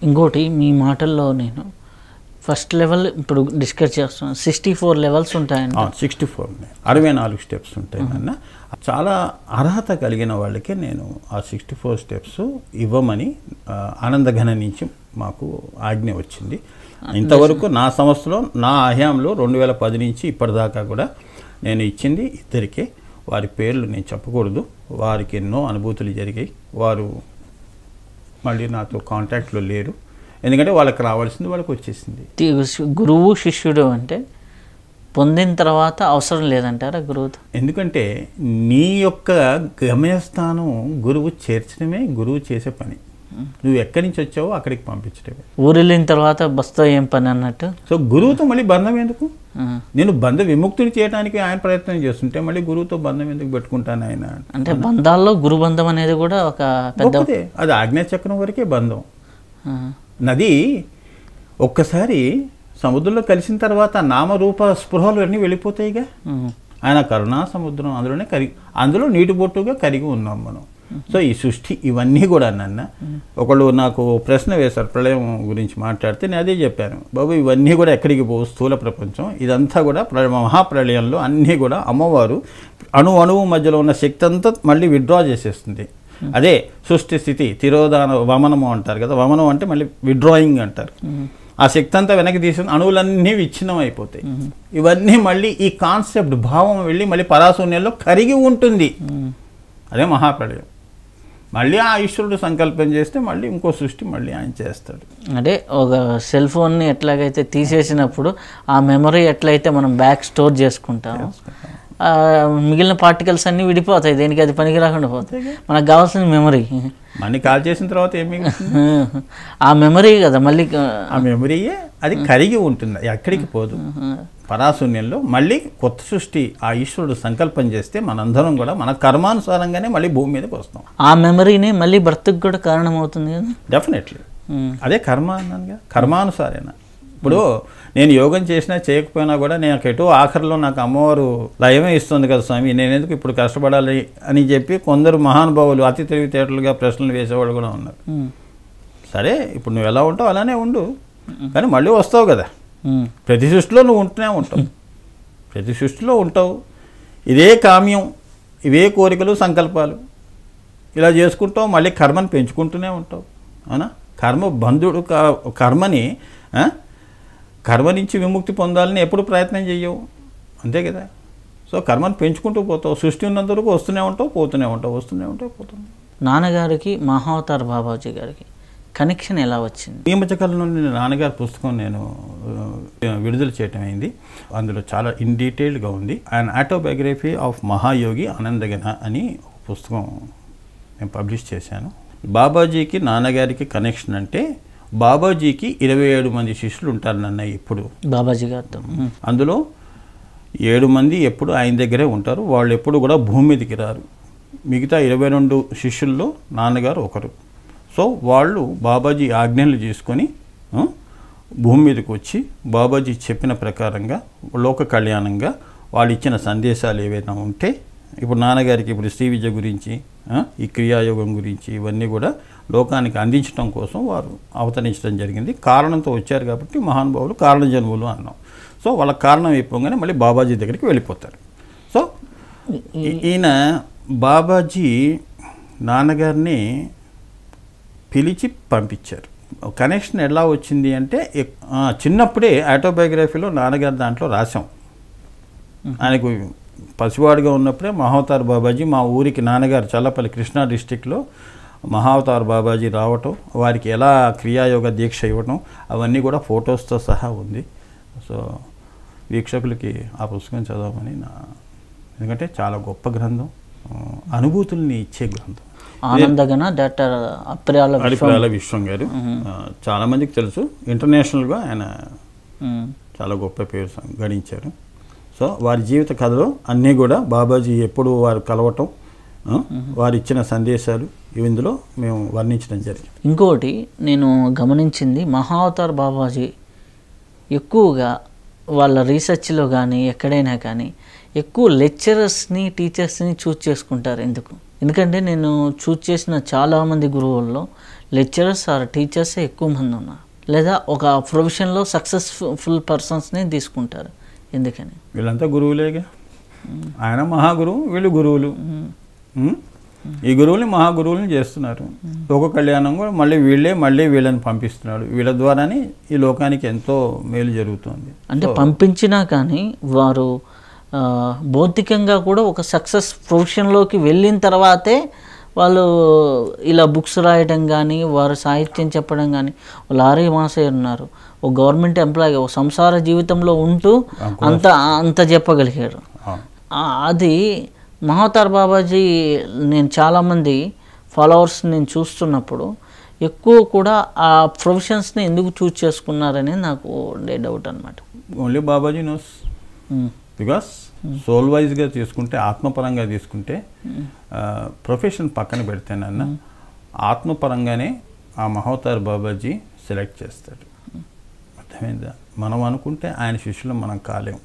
ఇంకోటి మీ మాటల్లో నేను ఫస్ట్ లెవెల్ ఇప్పుడు డిస్కస్ చేస్తున్నాను, 64 లెవెల్స్ ఉంటాయండి. 64 64 స్టెప్స్ ఉంటాయి అన్న. చాలా అర్హత కలిగిన వాళ్ళకే నేను ఆ 64 స్టెప్స్ ఇవ్వమని ఆనందఘన నుంచి మాకు ఆజ్ఞ వచ్చింది. ఇంతవరకు నా సంస్థలో నా హయాంలో 2010 నుంచి ఇప్పటిదాకా కూడా నేను ఇచ్చింది ఇద్దరికే. వారి పేర్లు నేను చెప్పకూడదు, వారికి ఎన్నో అనుభూతులు జరిగాయి. వారు మళ్ళీ నాతో కాంటాక్ట్లో లేరు, ఎందుకంటే వాళ్ళకి రావాల్సింది వాళ్ళకి వచ్చేసింది. గురువు శిష్యుడు అంటే పొందిన తర్వాత అవసరం లేదంటారా గురువుతో? ఎందుకంటే నీ యొక్క గమ్యస్థానం గురువు చేర్చడమే గురువు చేసే పని. నువ్వు ఎక్కడి నుంచి వచ్చావో అక్కడికి పంపించడమే. ఊరు వెళ్ళిన తర్వాత బస్తో ఏం పని అన్నట్టు. సో గురువుతో మళ్ళీ బంధం ఎందుకు? నేను బంధ విముక్తిని చేయడానికి ఆయన ప్రయత్నం చేస్తుంటే మళ్ళీ గురువుతో బంధం ఎందుకు పెట్టుకుంటాను ఆయన? అంటే బంధాల్లో గురుబంధం అనేది కూడా ఒక పెద్ద, అది ఆజ్ఞాచక్రం వరకే బంధం. నది ఒక్కసారి సముద్రంలో కలిసిన తర్వాత నామరూప స్పృహలు అన్నీ వెళ్ళిపోతాయిగా. ఆయన కరుణా సముద్రం, అందులో నీటి బొట్టుగా కరిగి ఉన్నాం మనం. సో ఈ సృష్టి ఇవన్నీ కూడా నన్న ఒకళ్ళు నాకు ప్రశ్న వేశారు ప్రళయం గురించి మాట్లాడితే, నేను అదే చెప్పాను, బాబు ఇవన్నీ కూడా ఎక్కడికి పోవు, స్థూల ప్రపంచం ఇదంతా కూడా మహాప్రళయంలో అన్నీ కూడా అమ్మవారు అణువు మధ్యలో ఉన్న శక్తి అంతా మళ్ళీ విత్డ్రా చేసేస్తుంది. అదే సృష్టి స్థితి తిరోధాన వమనము అంటారు కదా. వమనం అంటే మళ్ళీ విత్డ్రాయింగ్ అంటారు. ఆ శక్తి అంతా వెనక్కి తీసుకుని అణువులన్నీ విచ్ఛిన్నం అయిపోతాయి. ఇవన్నీ మళ్ళీ ఈ కాన్సెప్ట్ భావం వెళ్ళి మళ్ళీ పరాశూన్యంలో కరిగి ఉంటుంది. అదే మహాప్రళయం. మళ్ళీ ఆ ఈశ్వరుడు సంకల్పం చేస్తే మళ్ళీ ఇంకో సృష్టి మళ్ళీ ఆయన చేస్తాడు. అంటే ఒక సెల్ ఫోన్ని ఎట్లాగైతే తీసేసినప్పుడు ఆ మెమరీ ఎట్లయితే మనం బ్యాక్ స్టోర్ చేసుకుంటాము, మిగిలిన పార్టికల్స్ అన్నీ విడిపోతాయి, దేనికి అది పనికి రాకుండా పోతాయి. మనకు కావాల్సిన మెమరీ మళ్ళీ కాల్ చేసిన తర్వాత ఏమి ఆ మెమరీ కదా, మళ్ళీ ఆ మెమరీయే అది కరిగి ఉంటుంది, ఎక్కడికి పోదు. పరాశూన్యంలో మళ్ళీ కొత్త సృష్టి ఆ ఈశ్వరుడు సంకల్పం చేస్తే మనందరం కూడా మన కర్మానుసారంగానే మళ్ళీ భూమి మీదకి వస్తాం. ఆ మెమరీనే మళ్ళీ బ్రతుకు కూడా కారణం అవుతుంది కదా. డెఫినెట్లీ అదే కర్మ అన్నానుగా, కర్మానుసారేనా. ఇప్పుడు నేను యోగం చేసినా చేయకపోయినా కూడా నేను ఎటో ఆఖరిలో నాకు అమ్మవారు లయమే ఇస్తుంది కదా స్వామి, నేను ఎందుకు ఇప్పుడు కష్టపడాలి అని చెప్పి కొందరు మహానుభావులు అతి తెలివితేటలుగా ప్రశ్నలు వేసేవాళ్ళు కూడా ఉన్నారు. సరే ఇప్పుడు నువ్వు ఎలా ఉంటావు అలానే ఉండు, కానీ మళ్ళీ వస్తావు కదా. ప్రతి సృష్టిలో నువ్వు ఉంటూనే ఉంటావు, ప్రతి సృష్టిలో ఉంటావు. ఇదే కామ్యం, ఇవే కోరికలు సంకల్పాలు ఇలా చేసుకుంటావు, మళ్ళీ కర్మని పెంచుకుంటూనే ఉంటావు. అవునా? కర్మ బంధుడు కర్మ నుంచి విముక్తి పొందాలని ఎప్పుడు ప్రయత్నం చెయ్యవు, అంతే కదా. సో కర్మను పెంచుకుంటూ పోతావు, సృష్టి ఉన్నంత వరకు వస్తూనే ఉంటావు, పోతూనే ఉంటావు, వస్తూనే ఉంటావు, పోతున్నావు. నాన్నగారికి మహావతార్ బాబాజీ గారికి కనెక్షన్ ఎలా వచ్చింది? ఈ మధ్యకాలం నుండి నాన్నగారి పుస్తకం నేను విడుదల చేయటం అయింది. అందులో చాలా ఇన్ డీటెయిల్డ్గా ఉంది. అండ్ ఆటోబయోగ్రఫీ ఆఫ్ మహాయోగి ఆనందఘన అని ఒక పుస్తకం నేను పబ్లిష్ చేశాను. బాబాజీకి నాన్నగారికి కనెక్షన్ అంటే, బాబాజీకి 27 మంది శిష్యులు ఉంటారు నన్న ఇప్పుడు బాబాజీ గారితో. అందులో 7 మంది ఎప్పుడు ఆయన దగ్గరే ఉంటారు, వాళ్ళు ఎప్పుడు కూడా భూమి మీదకి రారు. మిగతా 22 శిష్యుల్లో నాన్నగారు ఒకరు. సో వాళ్ళు బాబాజీ ఆజ్ఞలు చేసుకొని భూమి మీదకి వచ్చి బాబాజీ చెప్పిన ప్రకారంగా లోక కళ్యాణంగా వాళ్ళు ఇచ్చిన సందేశాలు ఏవైనా ఉంటే, ఇప్పుడు నాన్నగారికి ఇప్పుడు శ్రీ విద్య గురించి, ఈ క్రియాయోగం గురించి ఇవన్నీ కూడా లోకానికి అందించడం కోసం వారు అవతరించడం జరిగింది. కారణంతో వచ్చారు కాబట్టి మహానుభావులు కారణ జన్ములు అన్నాం. సో వాళ్ళ కారణం అయిపోగానే మళ్ళీ బాబాజీ దగ్గరికి వెళ్ళిపోతారు. సో ఈయన బాబాజీ నాన్నగారిని పిలిచి పంపించారు. కనెక్షన్ ఎలా వచ్చింది అంటే, చిన్నప్పుడే ఆటోబయోగ్రఫీలో నాన్నగారి దాంట్లో రాశాం. ఆయనకు పసివాడిగా ఉన్నప్పుడే మహావతార్ బాబాజీ మా ఊరికి నాన్నగారు చల్లపల్లి కృష్ణా డిస్టిక్లో మహావతార్ బాబాజీ రావటం, వారికి ఎలా క్రియాయోగ దీక్ష ఇవ్వటం అవన్నీ కూడా ఫొటోస్తో సహా ఉంది. సో వీక్షకులకి ఆ పుస్తకం చదవమని ఎందుకంటే చాలా గొప్ప గ్రంథం, అనుభూతుల్ని ఇచ్చే గ్రంథం. ఆనందఘన డాక్టర్ అప్రియాల విశ్వం గారు చాలామందికి తెలుసు, ఇంటర్నేషనల్గా ఆయన చాలా గొప్ప పేరు గడించారు. సో వారి జీవిత కథలో అన్నీ కూడా బాబాజీ ఎప్పుడు వారు కలవటం, వారు ఇచ్చిన సందేశాలు ఇందులో మేము వర్ణించడం జరిగింది. ఇంకోటి నేను గమనించింది, మహావతార్ బాబాజీ ఎక్కువగా వాళ్ళ రీసెర్చ్లో కానీ ఎక్కడైనా కానీ ఎక్కువ లెక్చరర్స్ని టీచర్స్ని చూస్ చేసుకుంటారు. ఎందుకంటే నేను చూస్ చేసిన చాలామంది గురువుల్లో లెక్చరర్స్ ఆర్ టీచర్స్ ఎక్కువ మంది ఉన్నారు, లేదా ఒక ప్రొఫెషన్లో సక్సెస్ఫుల్ పర్సన్స్ని తీసుకుంటారు. ఎందుకని? వీళ్ళంతా గురువులేగా. ఆయన మహాగురువు, వీళ్ళు గురువులు. ఈ గురువుని మహాగురువుని చేస్తున్నారు. లోక కళ్యాణం కూడా మళ్ళీ వీళ్ళని పంపిస్తున్నాడు. వీళ్ళ ద్వారానే ఈ లోకానికి ఎంతో మేలు జరుగుతుంది. అంటే పంపించినా కానీ వారు భౌతికంగా కూడా ఒక సక్సెస్ ప్రొఫెషన్లోకి వెళ్ళిన తర్వాతే వాళ్ళు ఇలా బుక్స్ రాయడం కానీ, వారు సాహిత్యం చెప్పడం కానీ. లారీ మాసయ్య ఉన్నారు, ఒక గవర్నమెంట్ ఎంప్లాయీ, ఒక సంసార జీవితంలో ఉంటూ అంత చెప్పగలిగారు. అది మహావతార్ బాబాజీ నేను చాలామంది ఫాలోవర్స్ నేను చూస్తున్నప్పుడు ఎక్కువ కూడా ఆ ప్రొఫెషన్స్ని ఎందుకు చూస్ చేసుకున్నారని నాకు ఉండే డౌట్ అనమాట. Only Babaji knows. Because soul వైజ్గా తీసుకుంటే, ఆత్మపరంగా తీసుకుంటే, ప్రొఫెషన్ పక్కన పెడితేనన్నా ఆత్మపరంగానే ఆ మహావతార్ బాబాజీ సెలెక్ట్ చేస్తాడు. అర్థమైందా? మనం అనుకుంటే ఆయన శిష్యులు మనం కాలేము.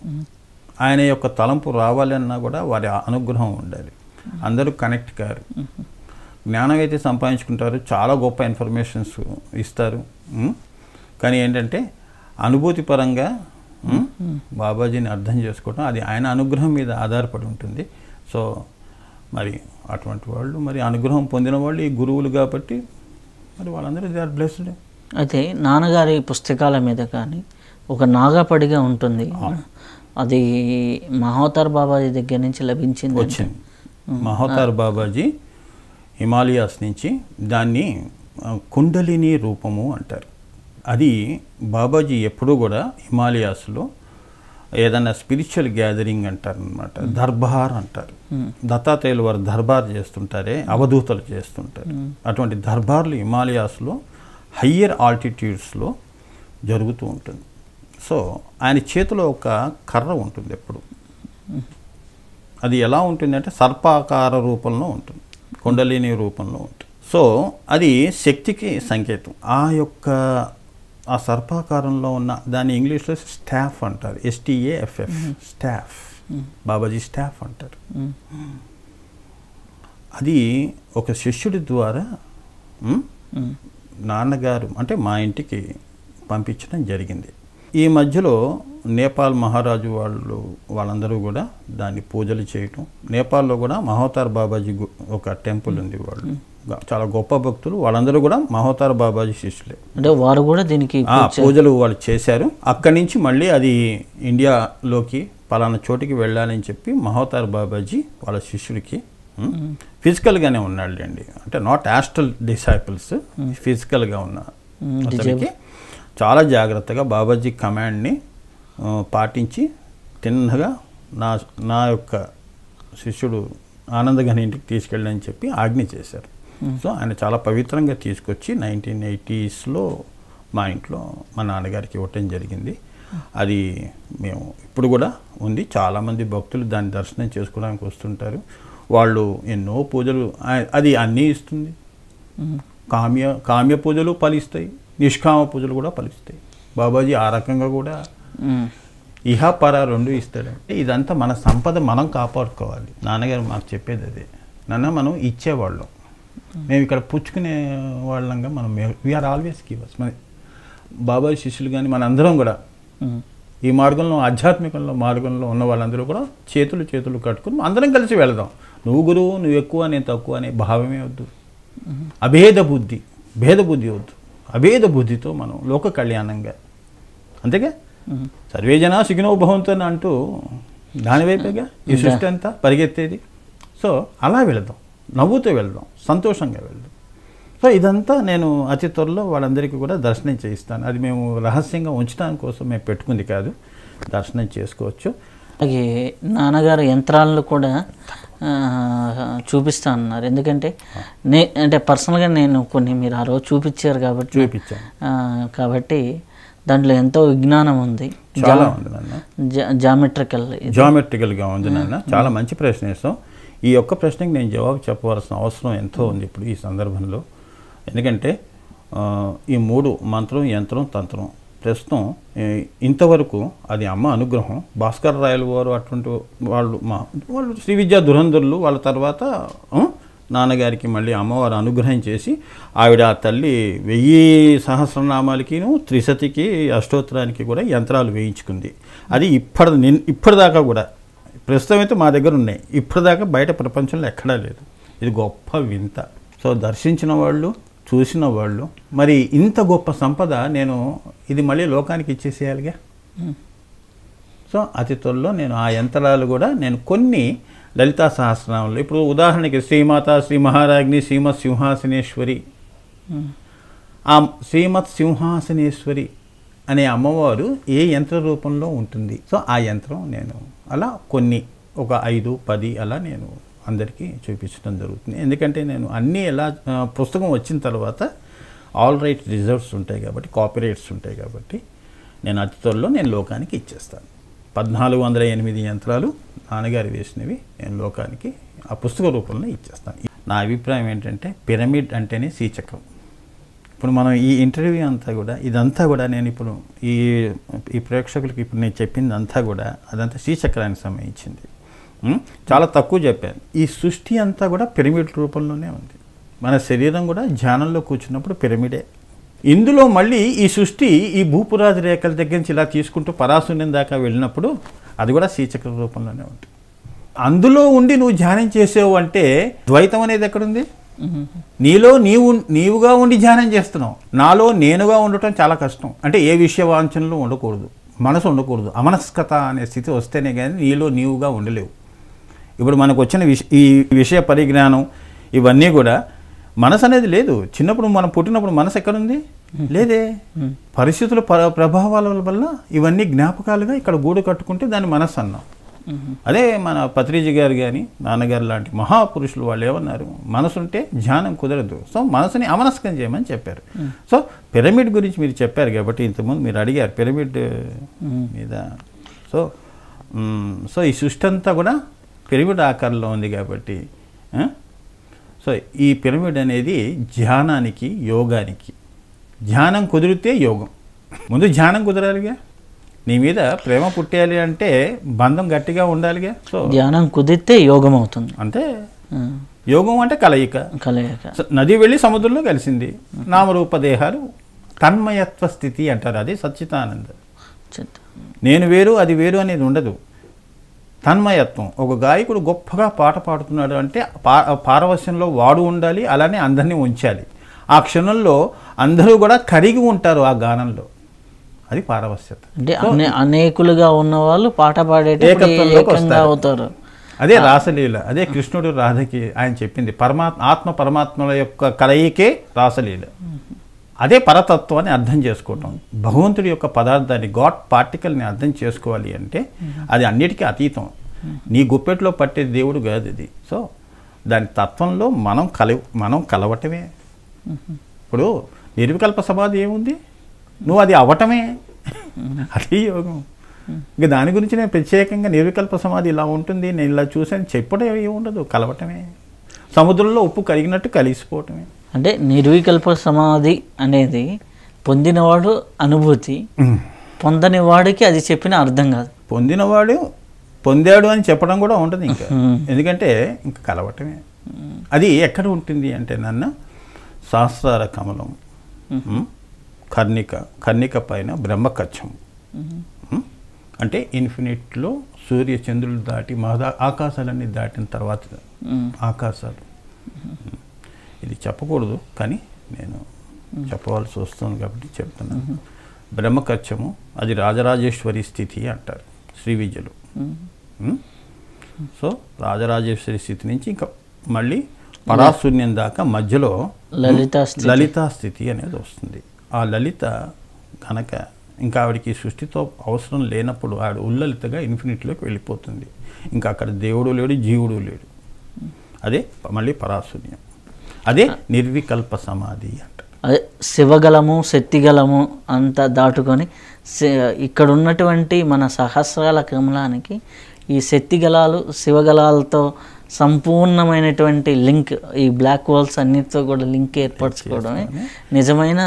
ఆయన యొక్క తలంపు రావాలన్నా కూడా వారి అనుగ్రహం ఉండాలి. అందరూ కనెక్ట్ కారు. జ్ఞానం అయితే సంపాదించుకుంటారు, చాలా గొప్ప ఇన్ఫర్మేషన్స్ ఇస్తారు. కానీ ఏంటంటే అనుభూతి పరంగా బాబాజీని అర్థం చేసుకోవడం అది ఆయన అనుగ్రహం మీద ఆధారపడి ఉంటుంది. సో మరి అటువంటి వాళ్ళు, మరి అనుగ్రహం పొందిన వాళ్ళు ఈ గురువులు కాబట్టి మరి వాళ్ళందరూ దే ఆర్ బ్లెస్డ్. అయితే నాన్నగారి పుస్తకాల మీద కానీ ఒక నాగపడిగా ఉంటుంది, అది మహావతార్ బాబాజీ దగ్గర నుంచి లభించింది. వచ్చింది మహావతార్ బాబాజీ హిమాలయాస్ నుంచి. దాన్ని కుండలిని రూపము అంటారు. అది బాబాజీ ఎప్పుడూ కూడా హిమాలయాస్లో ఏదైనా స్పిరిచువల్ గ్యాదరింగ్ అంటారు అనమాట, దర్బార్ అంటారు. దత్తాత్రేయులు వారు దర్బార్ చేస్తుంటారే, అవధూతలు చేస్తుంటారు. అటువంటి దర్బార్లు హిమాలయాస్లో హయ్యర్ ఆల్టిట్యూడ్స్లో జరుగుతూ ఉంటుంది. సో ఆయన చేతిలో ఒక కర్ర ఉంటుంది ఎప్పుడు. అది ఎలా ఉంటుంది అంటే సర్పాకార రూపంలో ఉంటుంది, కుండలిని రూపంలో ఉంటుంది. సో అది శక్తికి సంకేతం. ఆ సర్పాకారంలో ఉన్న దాన్ని ఇంగ్లీష్లో స్టాఫ్ అంటారు, STAFF, స్టాఫ్. బాబాజీ స్టాఫ్ అంటారు. అది ఒక శిష్యుడి ద్వారా నాన్నగారు అంటే మా ఇంటికి పంపించడం జరిగింది. ఈ మధ్యలో నేపాల్ మహారాజు వాళ్ళందరూ కూడా దాన్ని పూజలు చేయటం. నేపాల్లో కూడా మహావతార్ బాబాజీ ఒక టెంపుల్ ఉంది, వాళ్ళు చాలా గొప్ప భక్తులు, వాళ్ళందరూ కూడా మహావతార్ బాబాజీ శిష్యులే. అంటే వారు కూడా దీనికి పూజలు వాళ్ళు చేశారు. అక్కడి నుంచి మళ్ళీ అది ఇండియాలోకి పలానా చోటికి వెళ్ళాలని చెప్పి మహావతార్ బాబాజీ వాళ్ళ శిష్యుడికి ఫిజికల్గానే ఉన్నాడు అండి, అంటే నాట్ యాస్ట్రల్ డిసైపుల్స్, ఫిజికల్గా ఉన్న అతనికి చాలా జాగ్రత్తగా బాబాజీ కమాండ్ని పాటించి తిన్నగా నా యొక్క శిష్యుడు ఆనందగని ఇంటికి తీసుకెళ్ళని చెప్పి ఆజ్ఞ చేశారు. సో ఆయన చాలా పవిత్రంగా తీసుకొచ్చి 1980స్లో మా ఇంట్లో మా నాన్నగారికి ఇవ్వటం జరిగింది. అది మేము ఇప్పుడు కూడా ఉంది. చాలామంది భక్తులు దాన్ని దర్శనం చేసుకోవడానికి వస్తుంటారు. వాళ్ళు ఎన్నో పూజలు, అది అన్నీ ఇస్తుంది. కామ్య పూజలు ఫలిస్తాయి, నిష్కామ పూజలు కూడా ఫలిస్తాయి. బాబాజీ ఆ రకంగా కూడా ఇహ పర రెండు ఇస్తాడంటే ఇదంతా మన సంపద మనం కాపాడుకోవాలి. నాన్నగారు మాకు చెప్పేది అదే. మనం ఇచ్చేవాళ్ళం, మేము ఇక్కడ పుచ్చుకునే వాళ్ళంగా మనం వీఆర్ ఆల్వేస్ గివర్స్. మన బాబాజీ శిష్యులు కానీ మనందరం కూడా ఈ మార్గంలో, ఆధ్యాత్మికంలో మార్గంలో ఉన్న వాళ్ళందరూ కూడా చేతులు కట్టుకుని అందరం కలిసి వెళదాం. నువ్వు గురువు, నువ్వు ఎక్కువ, నేను తక్కువ అనే భావమే వద్దు. భేద బుద్ధి వద్దు. అభేద బుద్ధితో మనం లోక కళ్యాణంగా, అంతేగా సర్వే జనా సుఖినో భవంతు అంటూ దానివైపుగా ఈ సృష్టి అంతా పరిగెత్తేది. సో అలా వెళదాం, నవ్వుతూ వెళ్దాం, సంతోషంగా వెళ్దాం. సో ఇదంతా నేను అతి త్వరలో వాళ్ళందరికీ కూడా దర్శనం చేయిస్తాను. అది మేము రహస్యంగా ఉంచడానికి కోసం మేము పెట్టుకుంది కాదు, దర్శనం చేసుకోవచ్చు. అలాగే నాన్నగారు యంత్రాలను కూడా చూపిస్తా అన్నారు. ఎందుకంటే అంటే పర్సనల్గా నేను కొన్ని మీరు ఆ రోజు చూపించారు కాబట్టి దాంట్లో ఎంతో విజ్ఞానం ఉంది, చాలా ఉంది నాన్న. జామెట్రికల్గా ఉంది నాన్న. చాలా మంచి ప్రశ్న వేస్తాం. ఈ ఒక్క ప్రశ్నకి నేను జవాబు చెప్పవలసిన అవసరం ఎంతో ఉంది ఇప్పుడు ఈ సందర్భంలో. ఎందుకంటే ఈ మూడు మంత్రం, యంత్రం, తంత్రం ప్రస్తుతం ఇంతవరకు అది అమ్మ అనుగ్రహం. భాస్కర్ రాయలు వారు అటువంటి వాళ్ళు శ్రీ విద్యా దురంధరులు, వాళ్ళ తర్వాత నాన్నగారికి మళ్ళీ అమ్మవారు అనుగ్రహం చేసి ఆవిడ ఆ తల్లి 1000 సహస్రనామాలకిను త్రిశతికి అష్టోత్తరానికి కూడా యంత్రాలు వేయించుకుంది. అది ఇప్పటిదాకా కూడా ప్రస్తుతం అయితే మా దగ్గర ఉన్నాయి, ఇప్పటిదాకా బయట ప్రపంచంలో ఎక్కడా లేదు. ఇది గొప్ప వింత. సో దర్శించిన వాళ్ళు, చూసిన వాళ్ళు, మరి ఇంత గొప్ప సంపద నేను ఇది మళ్ళీ లోకానికి ఇచ్చేసేయాలిగా. సో అతి త్వరలో నేను ఆ యంత్రాలు కూడా నేను కొన్ని లలితా సహస్రనామంలో, ఇప్పుడు ఉదాహరణకి శ్రీమాత, శ్రీ మహారాజ్ని, శ్రీమత్ సింహాసనేశ్వరి, ఆ శ్రీమత్ సింహాసనేశ్వరి అనే అమ్మవారు ఏ యంత్ర రూపంలో ఉంటుంది. సో ఆ యంత్రం నేను అలా కొన్ని ఒక 5, 10 అలా నేను అందరికీ చూపించడం జరుగుతుంది. ఎందుకంటే నేను అన్నీ ఎలా పుస్తకం వచ్చిన తర్వాత ఆల్ రైట్ రిజర్వ్స్ ఉంటాయి కాబట్టి, కాపీరైట్స్ ఉంటాయి కాబట్టి నేను అతి త్వరలో నేను లోకానికి ఇచ్చేస్తాను. 1408 యంత్రాలు నాన్నగారు వేసినవి నేను లోకానికి ఆ పుస్తక రూపంలో ఇచ్చేస్తాను. నా అభిప్రాయం ఏంటంటే పిరమిడ్ అంటేనే శ్రీచక్రం. ఇప్పుడు మనం ఈ ఇంటర్వ్యూ అంతా కూడా ఇదంతా కూడా నేను ఇప్పుడు ఈ ప్రేక్షకులకి ఇప్పుడు నేను చెప్పింది అంతా కూడా అదంతా శ్రీచక్రానికి సంబంధించింది. చాలా తక్కువ చెప్పాను. ఈ సృష్టి అంతా కూడా పిరమిడ్ రూపంలోనే ఉంది. మన శరీరం కూడా ధ్యానంలో కూర్చున్నప్పుడు పిరమిడే. ఇందులో మళ్ళీ ఈ సృష్టి ఈ భూపురాది రేఖల దగ్గర నుంచి ఇలా తీసుకుంటూ పరాశూన్యం దాకా వెళ్ళినప్పుడు అది కూడా శ్రీచక్ర రూపంలోనే ఉంటుంది. అందులో ఉండి నువ్వు ధ్యానం చేసావు అంటే ద్వైతం అనేది ఎక్కడుంది? నీలో నీవుగా ఉండి ధ్యానం చేస్తున్నావు. నాలో నేనుగా ఉండటం చాలా కష్టం. అంటే ఏ విషయ వాంఛనలు ఉండకూడదు, మనసు ఉండకూడదు. అమనస్కత అనే స్థితి వస్తేనే కానీ నీలో నీవుగా ఉండలేవు. ఇప్పుడు మనకు వచ్చిన ఈ విషయ పరిజ్ఞానం ఇవన్నీ కూడా మనసు అనేది లేదు. చిన్నప్పుడు మనం పుట్టినప్పుడు మనసు ఎక్కడుంది? లేదే. పరిస్థితుల ప్రభావాల వల్ల ఇవన్నీ జ్ఞాపకాలుగా ఇక్కడ గూడు కట్టుకుంటే దాన్ని మనసు అన్నాం. అదే మన పత్రిజీ గారు కానీ నాన్నగారు లాంటి మహాపురుషులు వాళ్ళు ఏమన్నారు? మనసు ఉంటే ధ్యానం కుదరదు. సో మనసుని అమనస్కం చేయమని చెప్పారు. సో పిరమిడ్ గురించి మీరు చెప్పారు కాబట్టి ఇంతకుముందు మీరు అడిగారు పిరమిడ్ మీద. సో ఈ సృష్టి అంతా కూడా పిరమిడ్ ఆకారంలో ఉంది కాబట్టి సో ఈ పిరమిడ్ అనేది ధ్యానానికి, యోగానికి. ధ్యానం కుదిరితే యోగం. ముందు ధ్యానం కుదరాలిగా. నీ మీద ప్రేమ పుట్టేయాలి అంటే బంధం గట్టిగా ఉండాలిగా. సో ధ్యానం కుదిరితే యోగం అవుతుంది. అంటే యోగం అంటే కలయిక. నది వెళ్ళి సముద్రంలో కలిసింది. నామరూప దేహాలు తన్మయత్వ స్థితి అంటారు. అది సచ్చితానంద. నేను వేరు అది వేరు అనేది ఉండదు. తన్మయత్వం. ఒక గాయకుడు గొప్పగా పాట పాడుతున్నాడు అంటే పారవశ్యంలో వాడు ఉండాలి, అలానే అందరినీ ఉంచాలి. ఆ క్షణంలో అందరూ కూడా కరిగి ఉంటారు ఆ గానంలో. అది పారవశ్యత. అంటే అనేకులుగా ఉన్న వాళ్ళు పాట పాడేటప్పుడు అవుతారు. అదే రాసలీల. అదే కృష్ణుడు రాధకి ఆయన చెప్పింది. ఆత్మ పరమాత్మల యొక్క కలయికే రాసలీల. అదే పరతత్వాన్ని అర్థం చేసుకోవటం. భగవంతుడి యొక్క పదార్థాన్ని, గాడ్ పార్టికల్ని అర్థం చేసుకోవాలి అంటే అది అన్నిటికీ అతీతం. నీ గుప్పెట్లో పట్టే దేవుడు కాదు అది. సో దాని తత్వంలో మనం కలవటమే. ఇప్పుడు నిర్వికల్ప సమాధి ఏముంది? నువ్వు అది అవ్వటమే. అది యోగం. ఇంకా దాని గురించి నేను ప్రత్యేకంగా నిర్వికల్ప సమాధి ఇలా ఉంటుంది, నేను ఇలా చూసాను చెప్పడం ఏముండదు. కలవటమే. సముద్రంలో ఉప్పు కరిగినట్టు కలిసిపోవటమే. అంటే నిర్వికల్ప సమాధి అనేది పొందినవాడు అనుభూతి, పొందని వాడికి అది చెప్పిన అర్థం కాదు. పొందినవాడు పొందాడు అని చెప్పడం కూడా ఉండదు ఇంకా. ఎందుకంటే ఇంకా కలవటమే. అది ఎక్కడ ఉంటుంది అంటే నన్ను సహస్రార కమలం, కర్ణిక పైన బ్రహ్మకచ్చం. అంటే ఇన్ఫినిట్లో సూర్య చంద్రులు దాటి ఆకాశాలన్నీ దాటిన తర్వాత ఆకాశాలు. ఇది చెప్పకూడదు కానీ నేను చెప్పవలసి వస్తుంది కాబట్టి చెప్తున్నాను. బ్రహ్మకచ్చము అది రాజరాజేశ్వరి స్థితి అంటారు శ్రీ విద్యలో. రాజరాజేశ్వరి స్థితి నుంచి ఇంకా మళ్ళీ పరాశూన్యం దాకా మధ్యలో లలితా స్థితి అనేది వస్తుంది. ఆ లలిత కనుక ఇంకా ఆవిడికి సృష్టితో అవసరం లేనప్పుడు ఆవిడ ఉల్లలితగా ఇన్ఫినిట్లోకి వెళ్ళిపోతుంది. ఇంకా అక్కడ దేవుడు లేడు, జీవుడు లేడు. అదే మళ్ళీ పరాశూన్యం. అదే నిర్వికల్ప సమాధి అంట. అదే శివగలము శక్తిగలము అంతా దాటుకొని ఇక్కడ ఉన్నటువంటి మన సహస్రాల కమలానికి ఈ శక్తిగలాలు శివగలాలతో సంపూర్ణమైనటువంటి లింక్, ఈ బ్లాక్ హోల్స్ అన్నిటితో కూడా లింక్ ఏర్పరచుకోవడమే నిజమైన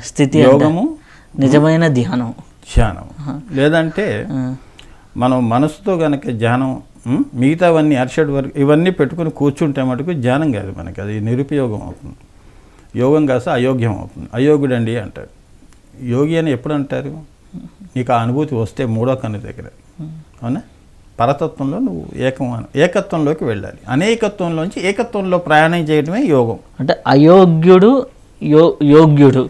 స్థితి, యోగము, నిజమైన ధ్యానం. లేదంటే మనం మనసుతో కనుక ధ్యానం మిగతావన్నీ అర్షడ్ వర్క్ ఇవన్నీ పెట్టుకుని కూర్చుంటే మటుకు ధ్యానం కాదు మనకి, అది నిరుపయోగం అవుతుంది. యోగం కాస్త అయోగ్యం అవుతుంది. అయోగ్యుడండి అంటారు. యోగి అని ఎప్పుడు అంటారు? నీకు ఆ అనుభూతి వస్తే మూడో కన్ను దగ్గర, అవునా? పరతత్వంలో నువ్వు ఏకత్వంలోకి వెళ్ళాలి. అనేకత్వంలోంచి ఏకత్వంలో ప్రయాణం చేయడమే యోగం. అంటే అయోగ్యుడు యోగ్యుడు.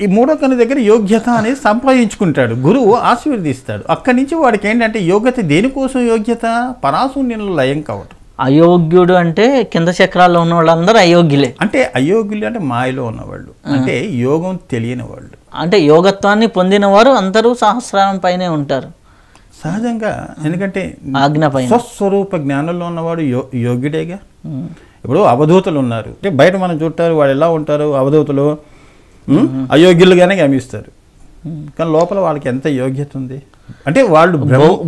ఈ మూడో కన్ను దగ్గర యోగ్యత అనేది సంపాదించుకుంటాడు, గురువు ఆశీర్వదిస్తాడు. అక్కడి నుంచి వాడికి ఏంటంటే యోగ్యత దేనికోసం? యోగ్యత పరాశూన్యంలో లయం కావటం. అయోగ్యుడు అంటే కింద చక్రాల్లో ఉన్న వాళ్ళందరూ అయోగ్యులే. అంటే అయోగ్యులు అంటే మాయలో ఉన్నవాళ్ళు, అంటే యోగం తెలియని వాళ్ళు. అంటే యోగత్వాన్ని పొందిన వారు అందరూ సహస్రారం పైనే ఉంటారు సహజంగా. ఎందుకంటే ఆజ్ఞ పైన స్వస్వరూప జ్ఞానంలో ఉన్నవాడు యోగ్యుడేగా. ఇప్పుడు అవధూతలు ఉన్నారు, అంటే బయట మనం చూస్తారు వాళ్ళు ఎలా ఉంటారు, అవధూతలు అయోగ్యులుగానే గమిస్తారు. కానీ లోపల వాళ్ళకి ఎంత యోగ్యత ఉంది అంటే వాళ్ళు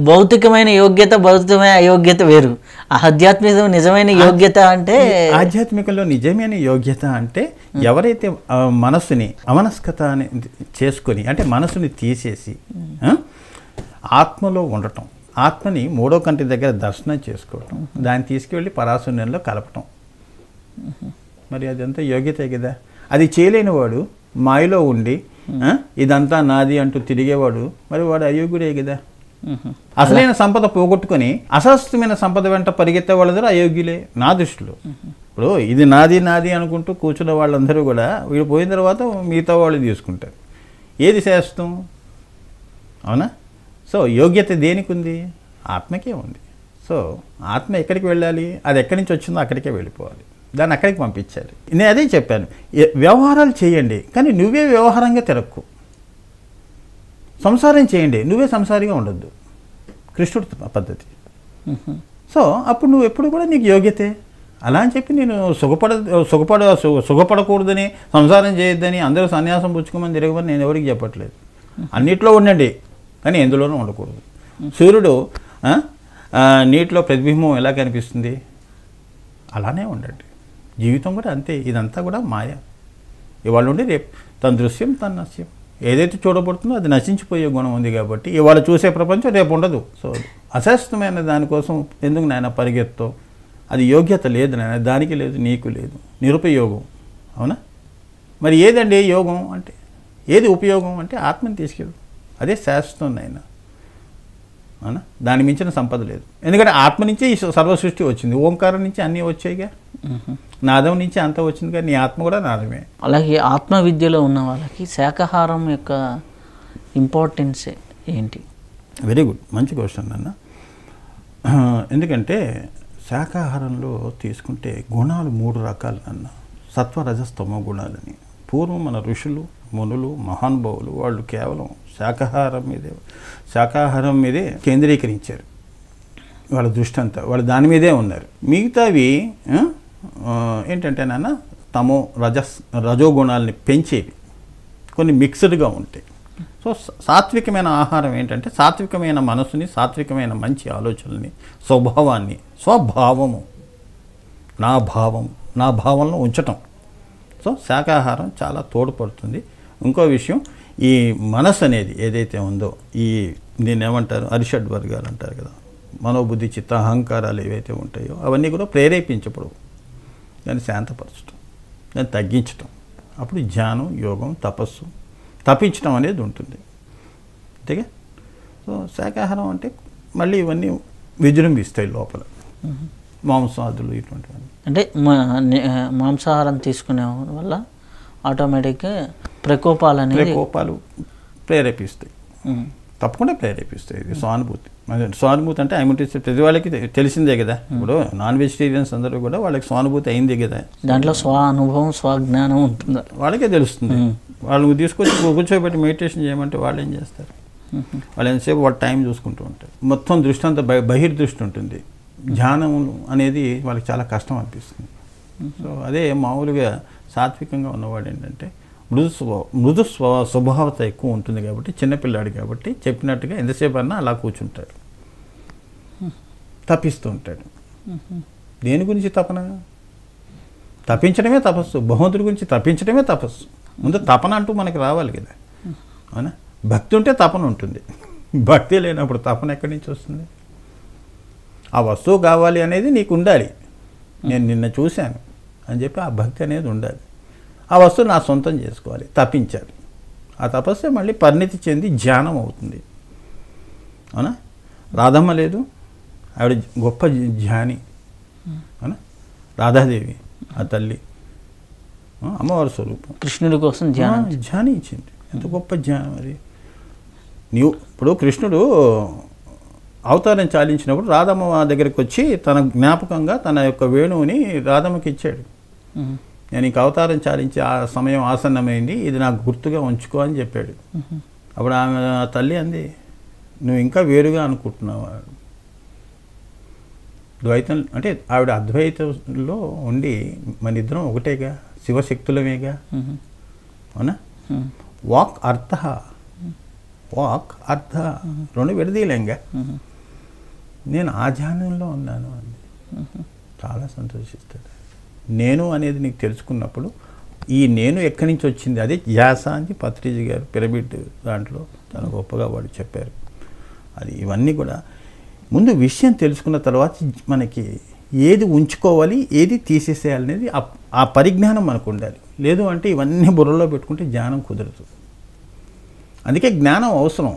భౌతికమైన యోగ్యత, భౌతికమైన అయోగ్యత వేరు. ఆధ్యాత్మిక నిజమైన యోగ్యత అంటే, ఆధ్యాత్మికంలో నిజమైన యోగ్యత అంటే ఎవరైతే మనసుని అమనస్కత అని చేసుకొని, అంటే మనసుని తీసేసి ఆత్మలో ఉండటం, ఆత్మని మూడో కంటి దగ్గర దర్శనం చేసుకోవటం, దాన్ని తీసుకువెళ్ళి పరాశూన్యంలో కలపటం, మరి అదంతా యోగ్యతే కదా. అది చేయలేని వాడు మాయలో ఉండి ఇదంతా నాది అంటూ తిరిగేవాడు, మరి వాడు అయోగ్యుడే కదా. అసలైన సంపద పోగొట్టుకొని అశాస్త్రమైన సంపద వెంట పరిగెత్తే వాళ్ళందరూ అయోగ్యులే నా దృష్టిలో. ఇప్పుడు ఇది నాది నాది అనుకుంటూ కూర్చున్న వాళ్ళందరూ కూడా వీడు పోయిన తర్వాత మిగతా వాళ్ళు తీసుకుంటారు. ఏది శాస్త్రం? అవునా? సో యోగ్యత దేనికి ఉంది? ఆత్మకే ఉంది. సో ఆత్మ ఎక్కడికి వెళ్ళాలి? అది ఎక్కడి నుంచి వచ్చిందో అక్కడికే వెళ్ళిపోవాలి, దాన్ని అక్కడికి పంపించాలి. నేను అదే చెప్పాను, వ్యవహారాలు చేయండి కానీ నువ్వే వ్యవహారంగా తిరక్కు. సంసారం చేయండి, నువ్వే సంసారిగా ఉండొద్దు, కృష్ణుడి పద్ధతి. సో అప్పుడు నువ్వు ఎప్పుడు కూడా నీకు యోగ్యతే. అలా అని చెప్పి నేను సుఖపడకూడదని, సంసారం చేయొద్దని, అందరూ సన్యాసం పుచ్చుకోమని తిరగమని నేను ఎవరికి చెప్పట్లేదు. అన్నిట్లో ఉండండి కానీ ఎందులోనూ ఉండకూడదు. సూర్యుడు నీటిలో ప్రతిబింబం ఎలా కనిపిస్తుంది అలానే ఉండండి. జీవితం కూడా అంతే, ఇదంతా కూడా మాయ. ఇవాళ ఉండి రేపు తన దృశ్యం తన నశ్యం. ఏదైతే చూడబడుతుందో అది నశించిపోయే గుణం ఉంది కాబట్టి ఇవాళ చూసే ప్రపంచం రేపు ఉండదు. సో అశాస్త్రమైన దానికోసం ఎందుకు నాయన పరిగెత్తో? అది యోగ్యత లేదు నాయన, దానికి లేదు, నీకు లేదు, నిరుపయోగం. అవునా? మరి ఏదండి యోగం అంటే? ఏది ఉపయోగం అంటే ఆత్మని తీసుకెళ్ళు, అదే శాశ్వతం నాయన. అవునా? దాని మించిన సంపద లేదు. ఎందుకంటే ఆత్మ నుంచే ఈ సర్వసృష్టి వచ్చింది, ఓంకారం నుంచి అన్నీ వచ్చాయిగా, నాదం నుంచి అంతా వచ్చింది కానీ నీ ఆత్మ కూడా నాదమే. అలాగే ఆత్మ విద్యలో ఉన్న వాళ్ళకి శాకాహారం యొక్క ఇంపార్టెన్స్ ఏంటి? వెరీ గుడ్, మంచి క్వశ్చన్ అన్న. ఎందుకంటే శాకాహారంలో తీసుకుంటే గుణాలు 3 రకాలు అన్న, సత్వ రజస్తమో గుణాలని. పూర్వం మన ఋషులు మునులు మహానుభావులు వాళ్ళు కేవలం శాకాహారం మీదే కేంద్రీకరించారు వాళ్ళ దృష్టి అంతా, వాళ్ళు దాని మీదే ఉన్నారు. మిగతావి ఏంటంటే నాన్న తమో రజోగుణాలని పెంచేవి, కొన్ని మిక్స్డ్గా ఉంటాయి. సో సాత్వికమైన ఆహారం ఏంటంటే సాత్వికమైన మనసుని, సాత్వికమైన మంచి ఆలోచనల్ని, స్వభావము, నా భావంలో ఉంచటం. సో శాకాహారం చాలా తోడ్పడుతుంది. ఇంకో విషయం, ఈ మనసు అనేది ఏదైతే ఉందో, దీన్ని ఏమంటారు, అరిషడ్ వర్గాలు అంటారు కదా, మనోబుద్ధి చిత్త అహంకారాలు ఏవైతే ఉంటాయో అవన్నీ కూడా ప్రేరేపించబడవు, దాన్ని శాంతపరచడం, దాన్ని తగ్గించటం. అప్పుడు ధ్యానం, యోగం, తపస్సు, తప్పించడం అనేది ఉంటుంది. అంతేగా. సో శాకాహారం అంటే మళ్ళీ ఇవన్నీ విజృంభిస్తాయి లోపల, మాంసాదులు ఇటువంటివన్నీ. అంటే మాంసాహారం తీసుకునే వల్ల ఆటోమేటిక్గా ప్రకోపాలు ప్రేరేపిస్తాయి, తప్పకుండా ప్రేరేపిస్తాయి. ఇది స్వానుభూతి అంటే ప్రతి వాళ్ళకి తెలిసిందే కదా. ఇప్పుడు నాన్ వెజిటేరియన్స్ అందరూ కూడా వాళ్ళకి స్వానుభూతి అయింది కదా, దాంట్లో స్వానుభవం స్వజ్ఞానం ఉంటుంది, వాళ్ళకే తెలుస్తుంది. వాళ్ళు తీసుకొచ్చి కూర్చోబెట్టి మెడిటేషన్ చేయమంటే వాళ్ళు ఏం చేస్తారు? వాళ్ళు ఎంతసేపు వాళ్ళ టైం చూసుకుంటూ ఉంటారు. మొత్తం దృష్టి అంతా బహిర్దృష్టి ఉంటుంది. ధ్యానం అనేది వాళ్ళకి చాలా కష్టం అనిపిస్తుంది. సో అదే మామూలుగా సాత్వికంగా ఉన్నవాడు ఏంటంటే మృదు స్వభావత ఎక్కువ ఉంటుంది కాబట్టి, చిన్నపిల్లాడు కాబట్టి చెప్పినట్టుగా ఎంతసేపు అన్నా అలా కూర్చుంటాడు, తప్పిస్తూ ఉంటాడు. దేని గురించి తపన? తప్పించడమే తపస్సు. భగవంతుడి గురించి తప్పించడమే తపస్సు. ముందు తపన అంటూ మనకి రావాలి కదా. అవునా? భక్తి ఉంటే తపన ఉంటుంది, భక్తి లేనప్పుడు తపన ఎక్కడి నుంచి వస్తుంది? ఆ వస్తువు కావాలి అనేది నీకు ఉండాలి, నేను నిన్న చూశాను అని చెప్పి ఆ భక్తి అనేది ఉండాలి. ఆ వస్తువు నా సొంతం చేసుకోవాలి, తపించాలి. ఆ తపస్సు మళ్ళీ పరిణితి చెంది ధ్యానం అవుతుంది. అవునా? రాధమ్మ లేదు, ఆవిడ గొప్ప ధ్యాని. అవునా? రాధాదేవి ఆ తల్లి అమ్మవారి స్వరూపం, కృష్ణుడి కోసం ధ్యానం ఇచ్చింది. ఎంత గొప్ప ధ్యానం అది. నీవు ఇప్పుడు కృష్ణుడు అవతారం చాలించినప్పుడు రాధమ్మ దగ్గరికి వచ్చి తన జ్ఞాపకంగా తన యొక్క వేణువుని రాధమ్మకి ఇచ్చాడు. నేను ఇంక అవతారం చాలించి ఆ సమయం ఆసన్నమైంది, ఇది నాకు గుర్తుగా ఉంచుకో అని చెప్పాడు. అప్పుడు ఆమె తల్లి అంది, నువ్వు ఇంకా వేరుగా అనుకుంటున్నావు. ద్వైతం అంటే ఆవిడ అద్వైతంలో ఉండి మన ఇద్దరం ఒకటేగా, శివశక్తులమేగా. అవునా? వాక్ అర్థ, వాక్ అర్థ రెండు విడదీయలేంగా. నేను ఆ ధ్యానంలో ఉన్నాను అంది. చాలా సంతోషిస్తాడు. నేను అనేది నీకు తెలుసుకున్నప్పుడు ఈ నేను ఎక్కడి నుంచి వచ్చింది, అదే ధ్యాస అని పత్రిజీ గారు పిరమిడ్ దాంట్లో చాలా గొప్పగా వాడు చెప్పారు. అది ఇవన్నీ కూడా ముందు విషయం తెలుసుకున్న తర్వాత మనకి ఏది ఉంచుకోవాలి, ఏది తీసేసేయాలనేది ఆ పరిజ్ఞానం మనకు ఉండాలి. లేదు అంటే ఇవన్నీ బుర్రలో పెట్టుకుంటే జ్ఞానం కుదరదు. అందుకే జ్ఞానం అవసరం.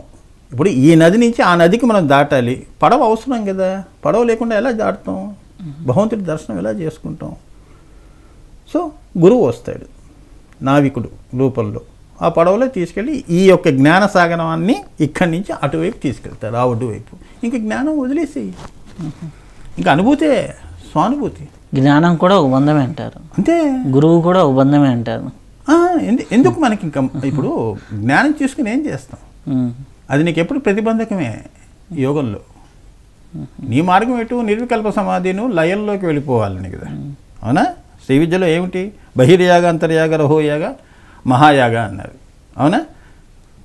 ఇప్పుడు ఈ నది నుంచి ఆ నదికి మనం దాటాలి, పడవ అవసరం కదా. పడవ లేకుండా ఎలా దాటుతాం? భగవంతుడి దర్శనం ఎలా చేసుకుంటాం? సో గురువు వస్తాడు నావికుడు రూపంలో, ఆ పడవలో తీసుకెళ్ళి ఈ యొక్క జ్ఞాన సాగరాన్ని ఇక్కడి నుంచి అటువైపు తీసుకెళ్తాడు, ఆ ఒడ్డు వైపు. ఇంక జ్ఞానం వదిలేసి ఇంకా అనుభూతే, స్వానుభూతి. జ్ఞానం కూడా ఒక బంధమే అంటారు, అంతే. గురువు కూడా ఒక బంధమే అంటారు. ఎందుకు మనకి ఇంకా ఇప్పుడు జ్ఞానం తీసుకుని ఏం చేస్తాం? అది నీకు ఎప్పుడు ప్రతిబంధకమే యోగంలో. నీ మార్గం ఎటు నిర్వికల్ప సమాధిను లయంలోకి వెళ్ళిపోవాలని కదా. అవునా? శ్రీ విద్యలో ఏమిటి? బహిర్యాగ, అంతర్యాగ, రహోయాగ, మహాయాగ అన్నారు. అవునా?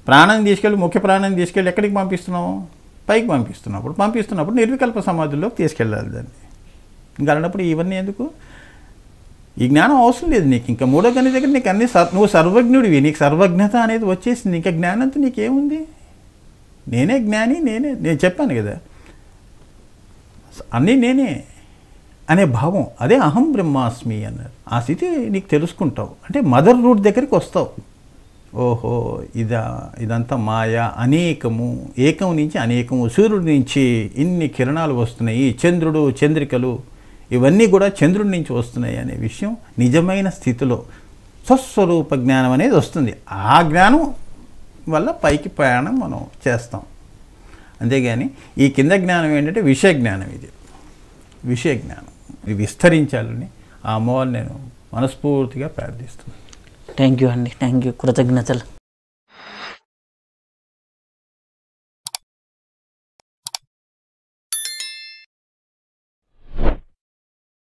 ప్రాణం తీసుకెళ్ళి, ముఖ్య ప్రాణాన్ని తీసుకెళ్ళి ఎక్కడికి పంపిస్తున్నావు? పైకి పంపిస్తున్నప్పుడు నిర్వికల్ప సమాధిలోకి తీసుకెళ్ళాలి దాన్ని. ఇంకా అన్నప్పుడు ఇవన్నీ ఎందుకు? ఈ జ్ఞానం అవసరం లేదు నీకు. ఇంకా మూడో గని దగ్గర నీకు అన్ని నువ్వు సర్వజ్ఞుడివి, నీకు సర్వజ్ఞత అనేది వచ్చేసింది. ఇంకా జ్ఞానంతో నీకేముంది? నేనే జ్ఞాని, నేను చెప్పాను కదా, అన్నీ నేనే అనే భావం, అదే అహం బ్రహ్మాస్మి అన్నారు. ఆ స్థితి నీకు తెలుసుకుంటావు అంటే మదర్ రూట్ దగ్గరికి వస్తావు. ఓహో ఇదంతా మాయా, అనేకము, ఏకం నుంచి అనేకము, సూర్యుడి నుంచి ఇన్ని కిరణాలు వస్తున్నాయి, చంద్రుడు, చంద్రికలు ఇవన్నీ కూడా చంద్రుడి నుంచి వస్తున్నాయి అనే విషయం నిజమైన స్థితిలో స్వస్వరూప జ్ఞానం అనేది వస్తుంది. ఆ జ్ఞానం వల్ల పైకి ప్రయాణం మనం చేస్తాం. అంతేగాని ఈ కింద జ్ఞానం ఏంటంటే విషయ జ్ఞానం. ఇది విషయ జ్ఞానం, ఇది విస్తరించాలని ఆ అమ్మవారిని నేను మనస్ఫూర్తిగా ప్రార్థిస్తున్నాను. థ్యాంక్ యూ అండి, థ్యాంక్ యూ, కృతజ్ఞతలు.